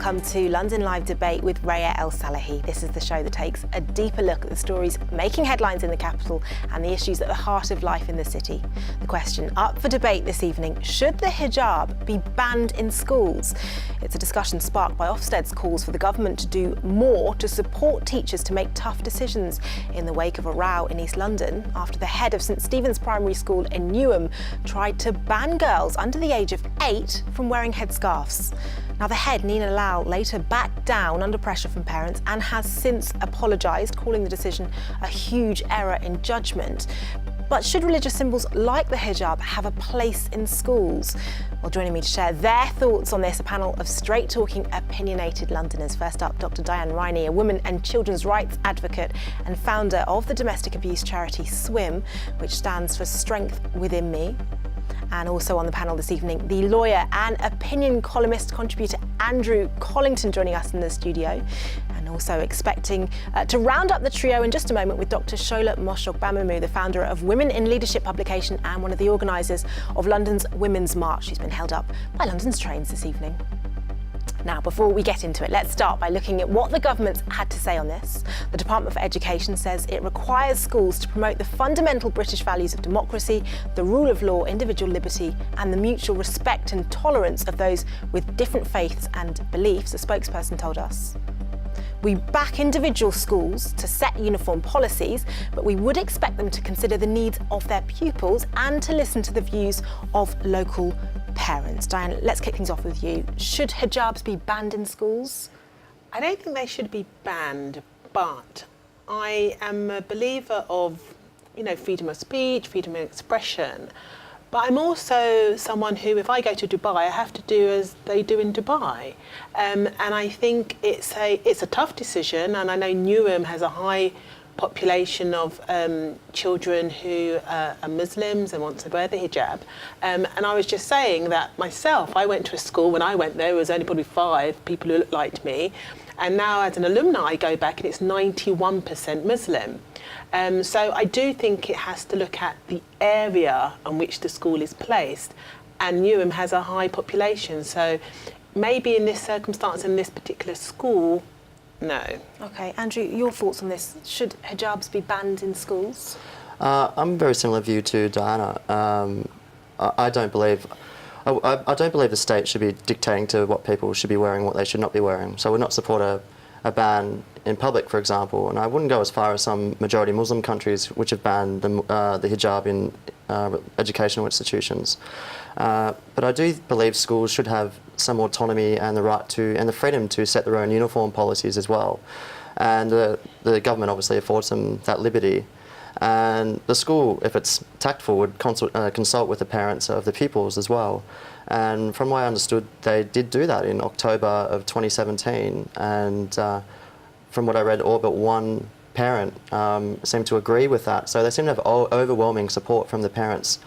Welcome to London Live Debate with Reya El-Salahi. This is the show that takes a deeper look at the stories making headlines in the capital and the issues at the heart of life in the city. The question up for debate this evening: should the hijab be banned in schools? It's a discussion sparked by Ofsted's calls for the government to do more to support teachers to make tough decisions in the wake of a row in East London after the head of St Stephen's Primary School in Newham tried to ban girls under the age of 8 from wearing headscarves. Now, the head, Nina Lal, later backed down under pressure from parents and has since apologised, calling the decision a huge error in judgment. But should religious symbols like the hijab have a place in schools? Well, joining me to share their thoughts on this, a panel of straight-talking, opinionated Londoners. First up, Dr Diahanne Rhiney, a women and children's rights advocate and founder of the domestic abuse charity SWIM, which stands for Strength Within Me. And also on the panel this evening, the lawyer and opinion columnist contributor Andrew Kollington joining us in the studio. And also expecting to round up the trio in just a moment with Dr Shola Mos-Shogbamimu, the founder of Women in Leadership publication and one of the organisers of London's Women's March. She's been held up by London's trains this evening. Now, before we get into it, let's start by looking at what the government's had to say on this. The Department for Education says it requires schools to promote the fundamental British values of democracy, the rule of law, individual liberty, and the mutual respect and tolerance of those with different faiths and beliefs, a spokesperson told us. We back individual schools to set uniform policies, but we would expect them to consider the needs of their pupils and to listen to the views of local parents. Diahanne, let's kick things off with you. Should hijabs be banned in schools? I don't think they should be banned, but I am a believer of, freedom of speech, freedom of expression. But I'm also someone who, if I go to Dubai, I have to do as they do in Dubai. And I think it's a tough decision, and I know Newham has a high population of children who are Muslims and want to wear the hijab. And I was just saying that myself, I went to a school, when I went there was only probably 5 people who looked like me. And now as an alumni, I go back and it's 91% Muslim. So I do think it has to look at the area on which the school is placed. And Newham has a high population. So maybe in this circumstance, in this particular school, no. OK, Andrew, your thoughts on this? Should hijabs be banned in schools? I'm a very similar view to Diana. I don't believe the state should be dictating to what people should be wearing, what they should not be wearing. So I would not support a ban in public, for example, and I wouldn't go as far as some majority Muslim countries which have banned the hijab in educational institutions. But I do believe schools should have some autonomy and the right to and the freedom to set their own uniform policies as well. And the government obviously affords them that liberty. And the school, if it's tactful, would consult with the parents of the pupils as well. And from what I understood, they did do that in October of 2017. And from what I read, all but one parent seemed to agree with that. So they seem to have overwhelming support from the parents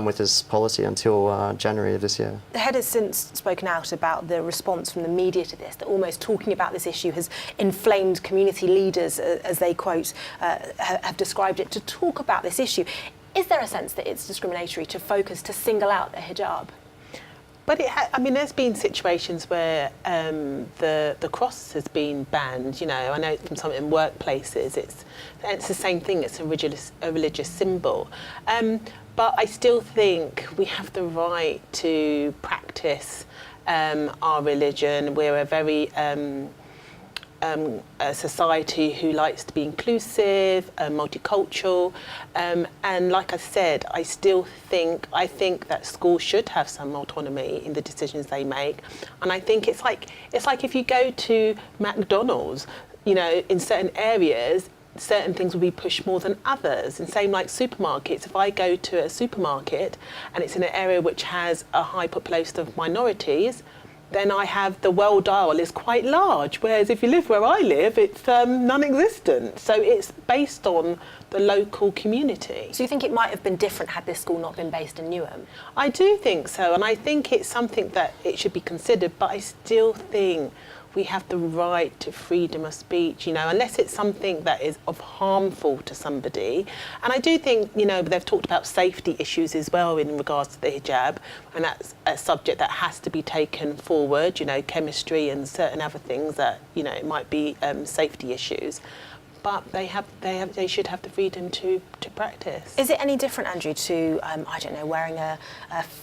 with this policy until January of this year. The head has since spoken out about the response from the media to this, that almost talking about this issue has inflamed community leaders, as they quote, have described it, to talk about this issue. Is there a sense that it's discriminatory to focus, to single out the hijab? But there's been situations where the cross has been banned. I know from some in workplaces, it's the same thing. It's a religious symbol. But I still think we have the right to practice our religion. We're a very a society who likes to be inclusive, multicultural, and like I said, I think that schools should have some autonomy in the decisions they make. And I think it's like if you go to McDonald's, in certain areas, certain things will be pushed more than others. And same like supermarkets. If I go to a supermarket and it's in an area which has a high population of minorities, then I have the well dial is quite large. Whereas if you live where I live, it's non-existent. So it's based on the local community. So you think it might have been different had this school not been based in Newham? I do think so, and I think it's something that it should be considered, but I still think we have the right to freedom of speech, you know, unless it's something that is of harmful to somebody. And I do think, you know, they've talked about safety issues as well in regards to the hijab, and that's a subject that has to be taken forward, you know, chemistry and certain other things that, you know, it might be safety issues. But they should have the freedom to practice. Is it any different, Andrew, to, I don't know, wearing a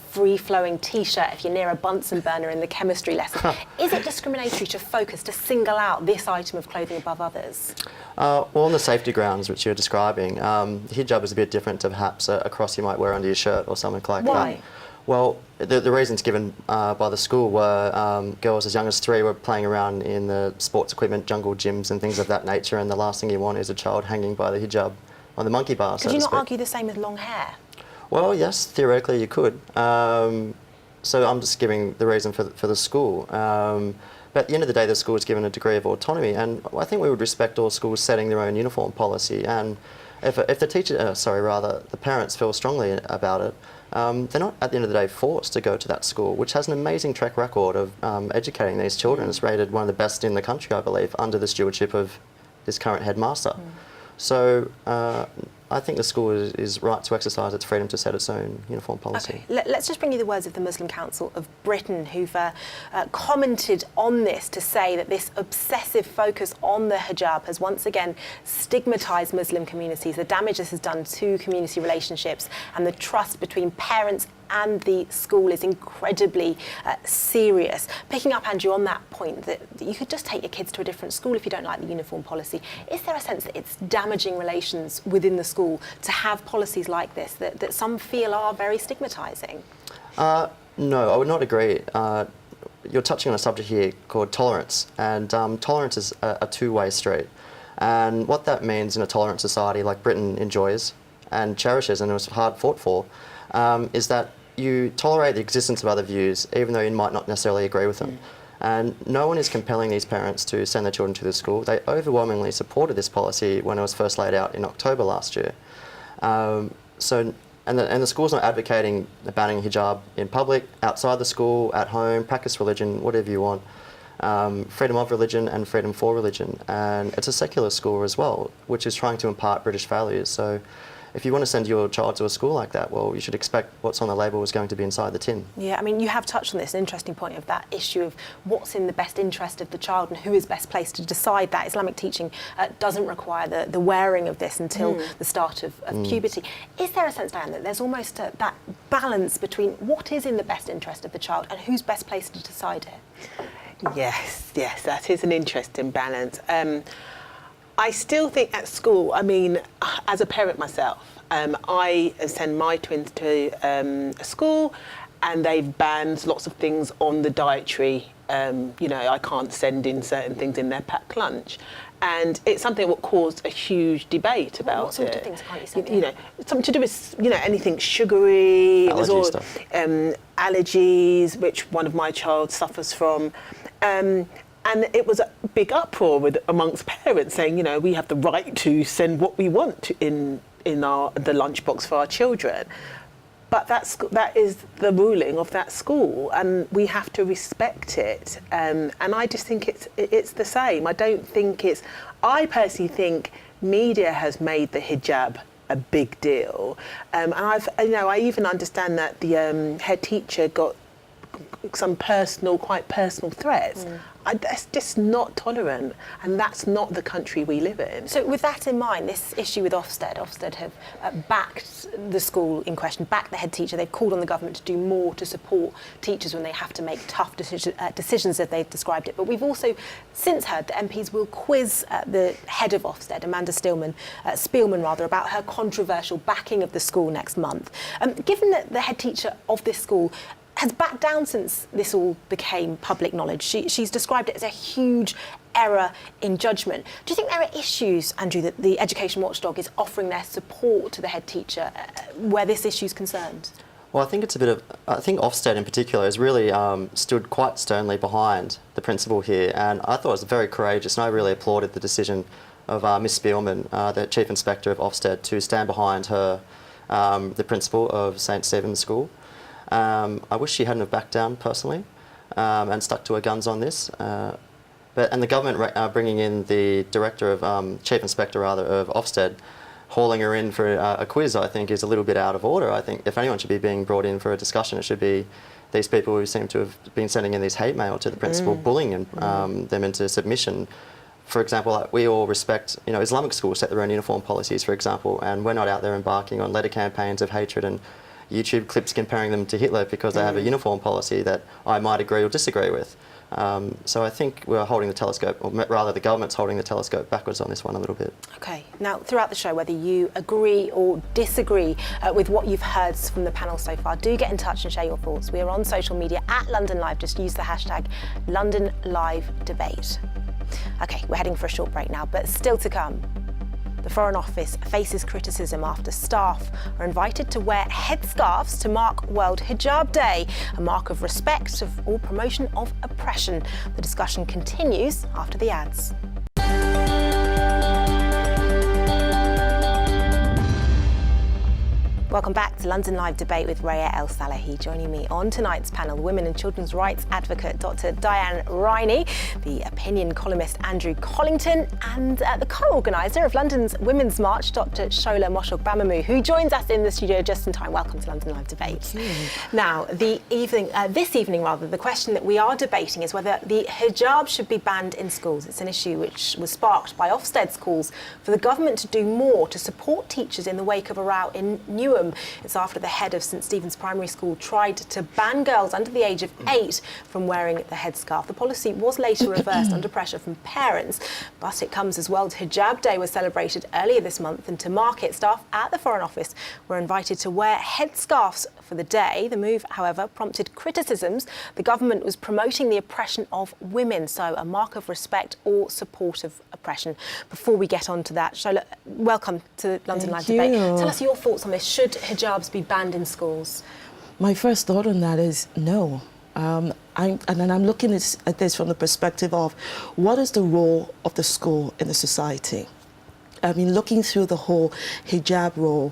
free-flowing T-shirt if you're near a Bunsen burner in the chemistry lesson? Is it discriminatory to focus, to single out this item of clothing above others? Well, on the safety grounds which you're describing, hijab is a bit different to perhaps a cross you might wear under your shirt or something like that. Why? Well, the reasons given by the school were girls as young as 3 were playing around in the sports equipment, jungle gyms and things of that nature, and the last thing you want is a child hanging by the hijab on the monkey bar, Could you not argue the same with long hair? Well, yes, theoretically you could. So I'm just giving the reason for the school. But at the end of the day, the school is given a degree of autonomy, and I think we would respect all schools setting their own uniform policy. And if the teacher, the parents feel strongly about it, they're not, at the end of the day, forced to go to that school, which has an amazing track record of educating these children. It's rated one of the best in the country, I believe, under the stewardship of this current headmaster. So I think the school is right to exercise its freedom to set its own uniform policy. Okay. Let's just bring you the words of the Muslim Council of Britain, who've commented on this to say that this obsessive focus on the hijab has once again stigmatised Muslim communities, the damage this has done to community relationships, and the trust between parents and the school is incredibly serious. Picking up, Andrew, on that point, that you could just take your kids to a different school if you don't like the uniform policy. Is there a sense that it's damaging relations within the school to have policies like this that some feel are very stigmatising? No, I would not agree. You're touching on a subject here called tolerance, and tolerance is a two-way street. And what that means in a tolerant society like Britain enjoys and cherishes, and it was hard fought for, is that you tolerate the existence of other views, even though you might not necessarily agree with them. And no one is compelling these parents to send their children to the school. They overwhelmingly supported this policy when it was first laid out in October last year. And the school's not advocating banning hijab in public, outside the school, at home, practice religion, whatever you want. Freedom of religion and freedom for religion. And it's a secular school as well, which is trying to impart British values. So if you want to send your child to a school like that, well, you should expect what's on the label is going to be inside the tin. Yeah, I mean, you have touched on this, an interesting point of that issue of what's in the best interest of the child and who is best placed to decide that. Islamic teaching doesn't require the wearing of this until the start of puberty. Is there a sense, Dianne, that there's almost that balance between what is in the best interest of the child and who's best placed to decide it? Yes, that is an interesting balance. I still think at school, I mean, as a parent myself, I send my twins to a school and they've banned lots of things on the dietary. You know, I can't send in certain things in their packed lunch. And it's something that caused a huge debate about what sort of things can't you send in? You know, something to do with, you know, anything sugary. Allergy stuff. Allergies, which one of my child suffers from. And it was a big uproar amongst parents saying, you know, we have the right to send what we want in the lunchbox for our children. But that is the ruling of that school, and we have to respect it. And I just think it's the same. I personally think media has made the hijab a big deal. And I even understand that the head teacher got some quite personal threats. That's just not tolerant, and that's not the country we live in. So with that in mind, this issue with Ofsted have backed the school in question, backed the head teacher. They've called on the government to do more to support teachers when they have to make tough decisions, as they've described it. But we've also since heard that MPs will quiz the head of Ofsted, Amanda Spielman, about her controversial backing of the school next month. Given that the head teacher of this school has backed down since this all became public knowledge. She's described it as a huge error in judgment. Do you think there are issues, Andrew, that the Education Watchdog is offering their support to the head teacher where this issue is concerned? Well, I think I think Ofsted in particular has really stood quite sternly behind the principal here, and I thought it was very courageous, and I really applauded the decision of Miss Spielman, the Chief Inspector of Ofsted, to stand behind her, the principal of St Stephen's School. I wish she hadn't have backed down personally and stuck to her guns on this. and the government bringing in the director of, chief inspector rather, of Ofsted, hauling her in for a quiz, I think, is a little bit out of order. I think if anyone should be being brought in for a discussion, it should be these people who seem to have been sending in these hate mail to the principal, bullying them into submission. For example, like, we all respect, Islamic schools set their own uniform policies, for example, and we're not out there embarking on letter campaigns of hatred and YouTube clips comparing them to Hitler because they have a uniform policy that I might agree or disagree with. So I think we're holding the telescope, or rather the government's holding the telescope backwards on this one a little bit. Okay, now throughout the show, whether you agree or disagree with what you've heard from the panel so far, do get in touch and share your thoughts. We are on social media at London Live, just use the hashtag #LondonLiveDebate. Okay, we're heading for a short break now, but still to come. The Foreign Office faces criticism after staff are invited to wear headscarves to mark World Hijab Day, a mark of respect or promotion of oppression. The discussion continues after the ads. Welcome back to London Live Debate with Reya El-Salahi. Joining me on tonight's panel, women and children's rights advocate Dr Diahanne Rhiney, the opinion columnist Andrew Kollington, and the co-organiser of London's Women's March, Dr Shola Mos-Shogbamimu, who joins us in the studio just in time. Welcome to London Live Debate. Thank you. Now, this evening, the question that we are debating is whether the hijab should be banned in schools. It's an issue which was sparked by Ofsted's calls for the government to do more to support teachers in the wake of a row in Newham. It's after the head of St Stephen's Primary School tried to ban girls under the age of 8 from wearing the headscarf. The policy was later reversed under pressure from parents, but it comes as World Hijab Day was celebrated earlier this month, and to mark it, staff at the Foreign Office were invited to wear headscarves for the day. The move, however, prompted criticisms. The government was promoting the oppression of women, so a mark of respect or support of oppression. Before we get on to that, Shola, welcome to London Live Debate. Tell us your thoughts on this. Should hijabs be banned in schools? My first thought on that is no. I'm looking at this from the perspective of what is the role of the school in the society. I mean, looking through the whole hijab role,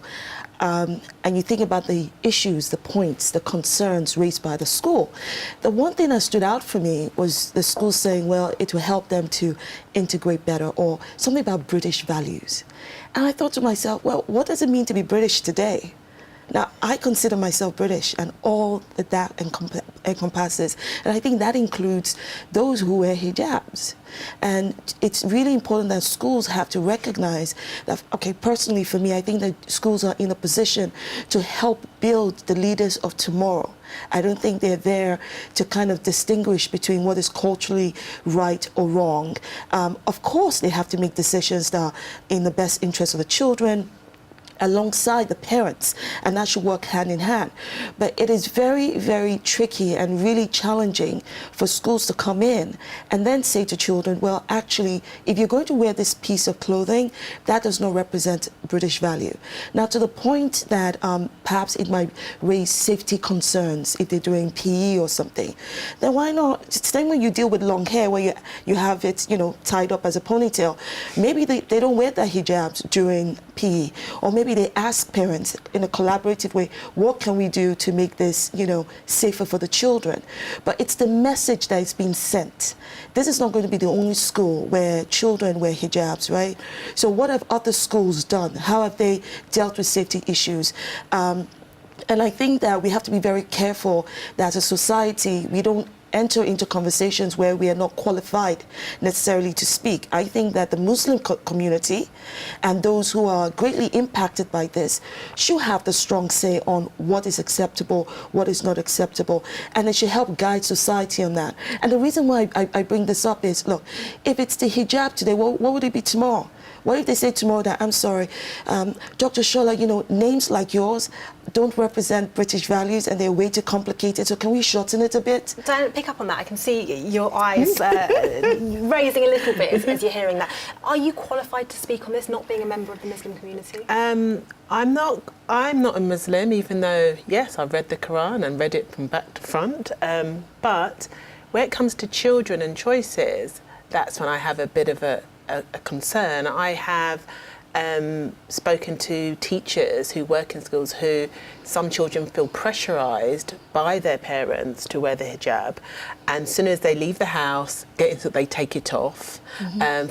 and you think about the issues, the points, the concerns raised by the school. The one thing that stood out for me was the school saying, well, it will help them to integrate better, or something about British values. And I thought to myself, well, what does it mean to be British today? Now, I consider myself British and all that encompasses. And I think that includes those who wear hijabs. And it's really important that schools have to recognize that, okay, personally for me, I think that schools are in a position to help build the leaders of tomorrow. I don't think they're there to kind of distinguish between what is culturally right or wrong. Of course, they have to make decisions that are in the best interest of the children, alongside the parents, and that should work hand in hand. But it is very, very tricky and really challenging for schools to come in and then say to children, well, actually, if you're going to wear this piece of clothing, that does not represent British value. Now, to the point that perhaps it might raise safety concerns if they're doing PE or something, then why not? It's the same way you deal with long hair where you have it, tied up as a ponytail. Maybe they don't wear their hijabs during PE, or maybe they ask parents in a collaborative way, what can we do to make this, safer for the children? But it's the message that is being sent. This is not going to be the only school where children wear hijabs, right? So what have other schools done? How have they dealt with safety issues? And I think that we have to be very careful that as a society, we don't enter into conversations where we are not qualified necessarily to speak. I think that the Muslim community and those who are greatly impacted by this should have the strong say on what is acceptable, what is not acceptable, and it should help guide society on that. And the reason why I bring this up is, look, if it's the hijab today, what would it be tomorrow? What if they say tomorrow that, I'm sorry, Dr. Shola, names like yours don't represent British values and they're way too complicated, so can we shorten it a bit? Don't pick up on that. I can see your eyes raising a little bit as you're hearing that. Are you qualified to speak on this, not being a member of the Muslim community? I'm not a Muslim, even though, yes, I've read the Quran and read it from back to front. But when it comes to children and choices, that's when I have a bit of a concern. I have spoken to teachers who work in schools who some children feel pressurised by their parents to wear the hijab, and as soon as they leave the house, they take it off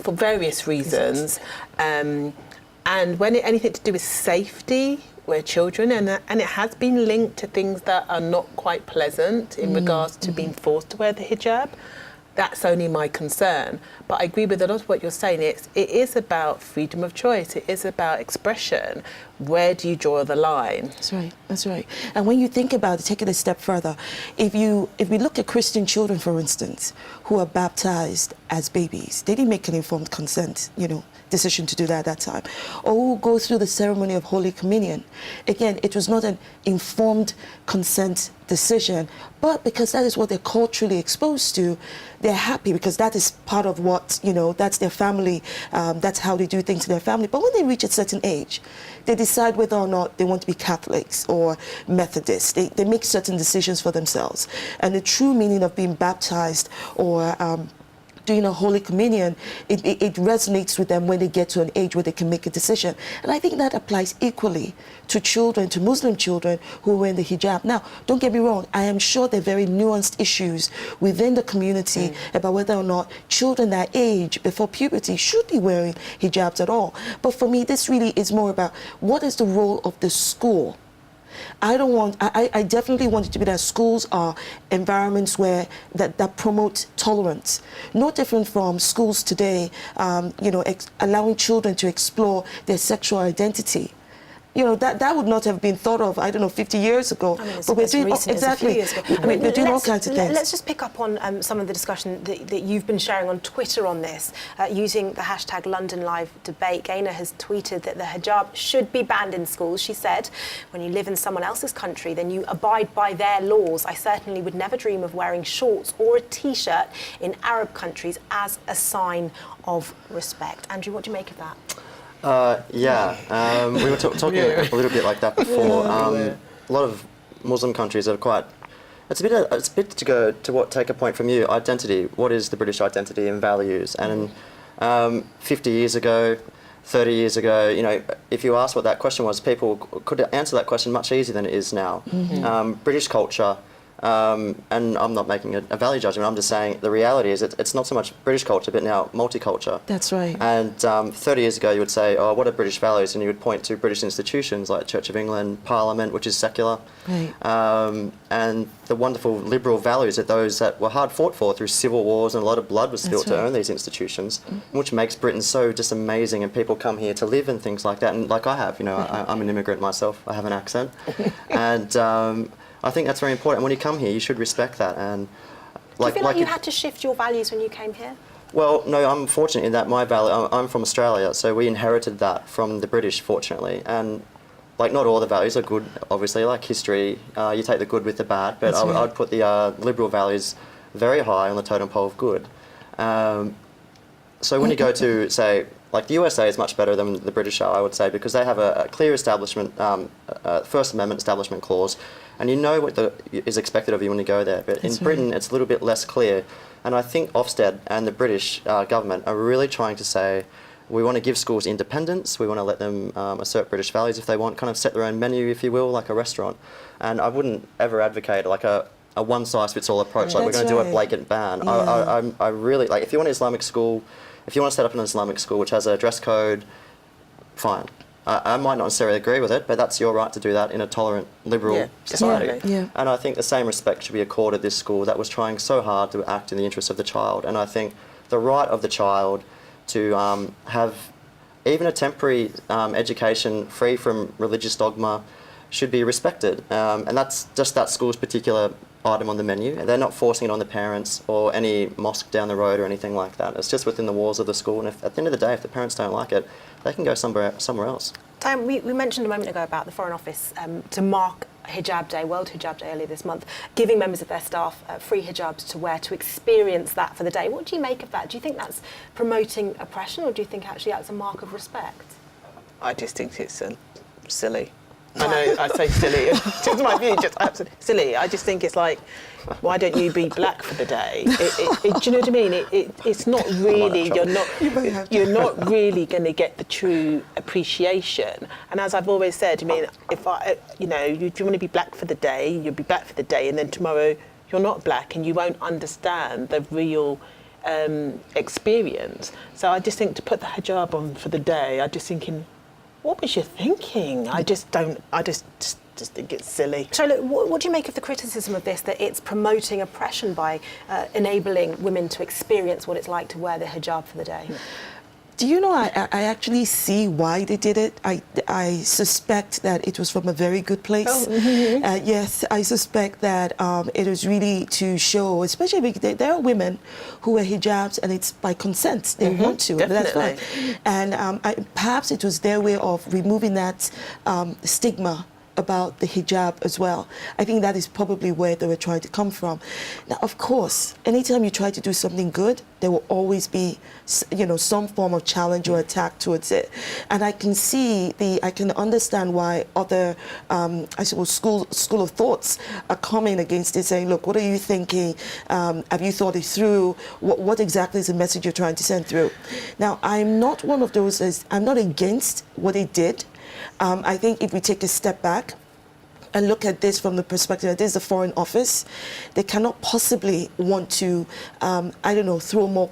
for various reasons. And when anything to do with safety, we're children, and it has been linked to things that are not quite pleasant in regards to being forced to wear the hijab. That's only my concern. But I agree with a lot of what you're saying. It is about freedom of choice. It is about expression. Where do you draw the line? That's right. That's right. And when you think about it, take it a step further. If we look at Christian children, for instance, who are baptized as babies, they didn't make an informed consent, decision to do that at that time, or who go through the ceremony of Holy Communion. Again, it was not an informed consent decision, but because that is what they're culturally exposed to, they're happy because that is part of what, that's their family, that's how they do things in their family. But when they reach a certain age, they decide whether or not they want to be Catholics or Methodists. They make certain decisions for themselves. And the true meaning of being baptized or doing a Holy Communion, it resonates with them when they get to an age where they can make a decision. And I think that applies equally to children, to Muslim children who wear the hijab. Now, don't get me wrong, I am sure there are very nuanced issues within the community about whether or not children that age before puberty should be wearing hijabs at all. But for me, this really is more about what is the role of the school. I definitely want it to be that schools are environments where that promote tolerance. No different from schools today, allowing children to explore their sexual identity. That would not have been thought of, 50 years ago. But we're doing exactly. We're doing all kinds of things. Let's just pick up on some of the discussion that you've been sharing on Twitter on this, using the hashtag London Live Debate. Gaynor has tweeted that the hijab should be banned in schools. She said, "When you live in someone else's country, then you abide by their laws. I certainly would never dream of wearing shorts or a T-shirt in Arab countries as a sign of respect." Andrew, what do you make of that? We were talking a little bit like that before. A lot of Muslim countries are quite. It's a bit to go to take a point from you. Identity. What is the British identity and values? And 50 years ago, 30 years ago, if you asked what that question was, people could answer that question much easier than it is now. British culture. And I'm not making a value judgment, I'm just saying the reality is it's not so much British culture, but now multicultural. That's right. And 30 years ago you would say, oh, what are British values? And you would point to British institutions like Church of England, Parliament, which is secular, right. And the wonderful liberal values that those that were hard fought for through civil wars, and a lot of blood was spilled to earn these institutions, which makes Britain so just amazing, and people come here to live and things like that. And like I have, I'm an immigrant myself, I have an accent. And I think that's very important. And when you come here, you should respect that. And do you feel like you had to shift your values when you came here? Well, no, I'm fortunate in that I'm from Australia, so we inherited that from the British, fortunately. And not all the values are good, obviously, like history, you take the good with the bad, but I'd put the liberal values very high on the totem pole of good. So when you go to, say, the USA is much better than the British are, I would say, because they have a clear establishment, First Amendment establishment clause, and you know what is expected of you when you go there. But in Britain, it's a little bit less clear. And I think Ofsted and the British government are really trying to say, we want to give schools independence, we want to let them assert British values if they want, kind of set their own menu, if you will, like a restaurant. And I wouldn't ever advocate a one-size-fits-all approach, we're going to do a blanket ban. Yeah. I really, if you want an Islamic school, if you want to set up an Islamic school which has a dress code, fine. I might not necessarily agree with it, but that's your right to do that in a tolerant, liberal society. Yeah. And I think the same respect should be accorded this school that was trying so hard to act in the interests of the child. And I think the right of the child to have even a temporary education free from religious dogma should be respected. And that's just that school's particular item on the menu. They're not forcing it on the parents or any mosque down the road or anything like that. It's just within the walls of the school. And at the end of the day, if the parents don't like it, they can go somewhere else. Diahanne, we mentioned a moment ago about the Foreign Office to mark Hijab Day, World Hijab Day earlier this month, giving members of their staff free hijabs to wear to experience that for the day. What do you make of that? Do you think that's promoting oppression, or do you think actually that's a mark of respect? I just think it's silly. I know I say silly. Just my view, just absolutely silly. I just think it's like, why don't you be black for the day? Do you know what I mean? It's not really. You're not really going to get the true appreciation. And as I've always said, I mean, if you want to be black for the day, you'll be black for the day, and then tomorrow you're not black, and you won't understand the real experience. So I just think to put the hijab on for the day, I just thinking, what was you thinking? I just think it's silly. Shola, what do you make of the criticism of this, that it's promoting oppression by enabling women to experience what it's like to wear the hijab for the day? Do you know, I actually see why they did it. I suspect that it was from a very good place. Oh, mm-hmm. Yes, I suspect that it was really to show, especially because there are women who wear hijabs and it's by consent. They want to. Definitely. That's fine. And perhaps it was their way of removing that stigma about the hijab as well. I think that is probably where they were trying to come from. Now, of course, anytime you try to do something good, there will always be, some form of challenge or attack towards it. And I can understand why other, I suppose, school of thoughts are coming against it, saying, look, what are you thinking? Have you thought it through? What exactly is the message you're trying to send through? Now, I'm not one of those, I'm not against what they did. I think if we take a step back and look at this from the perspective that this is a foreign office, they cannot possibly want to, throw more,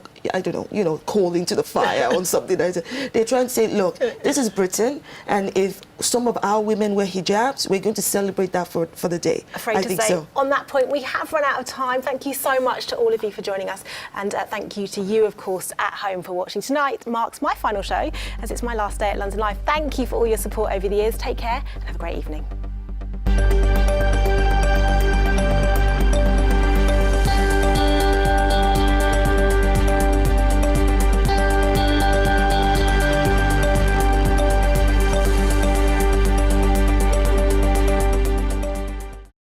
coal into the fire on something. They're trying to say, look, this is Britain, and if some of our women wear hijabs, we're going to celebrate that for the day. Afraid to say, so. On that point, we have run out of time. Thank you so much to all of you for joining us, and thank you to you, of course, at home for watching. Tonight marks my final show, as it's my last day at London Live. Thank you for all your support over the years. Take care and have a great evening.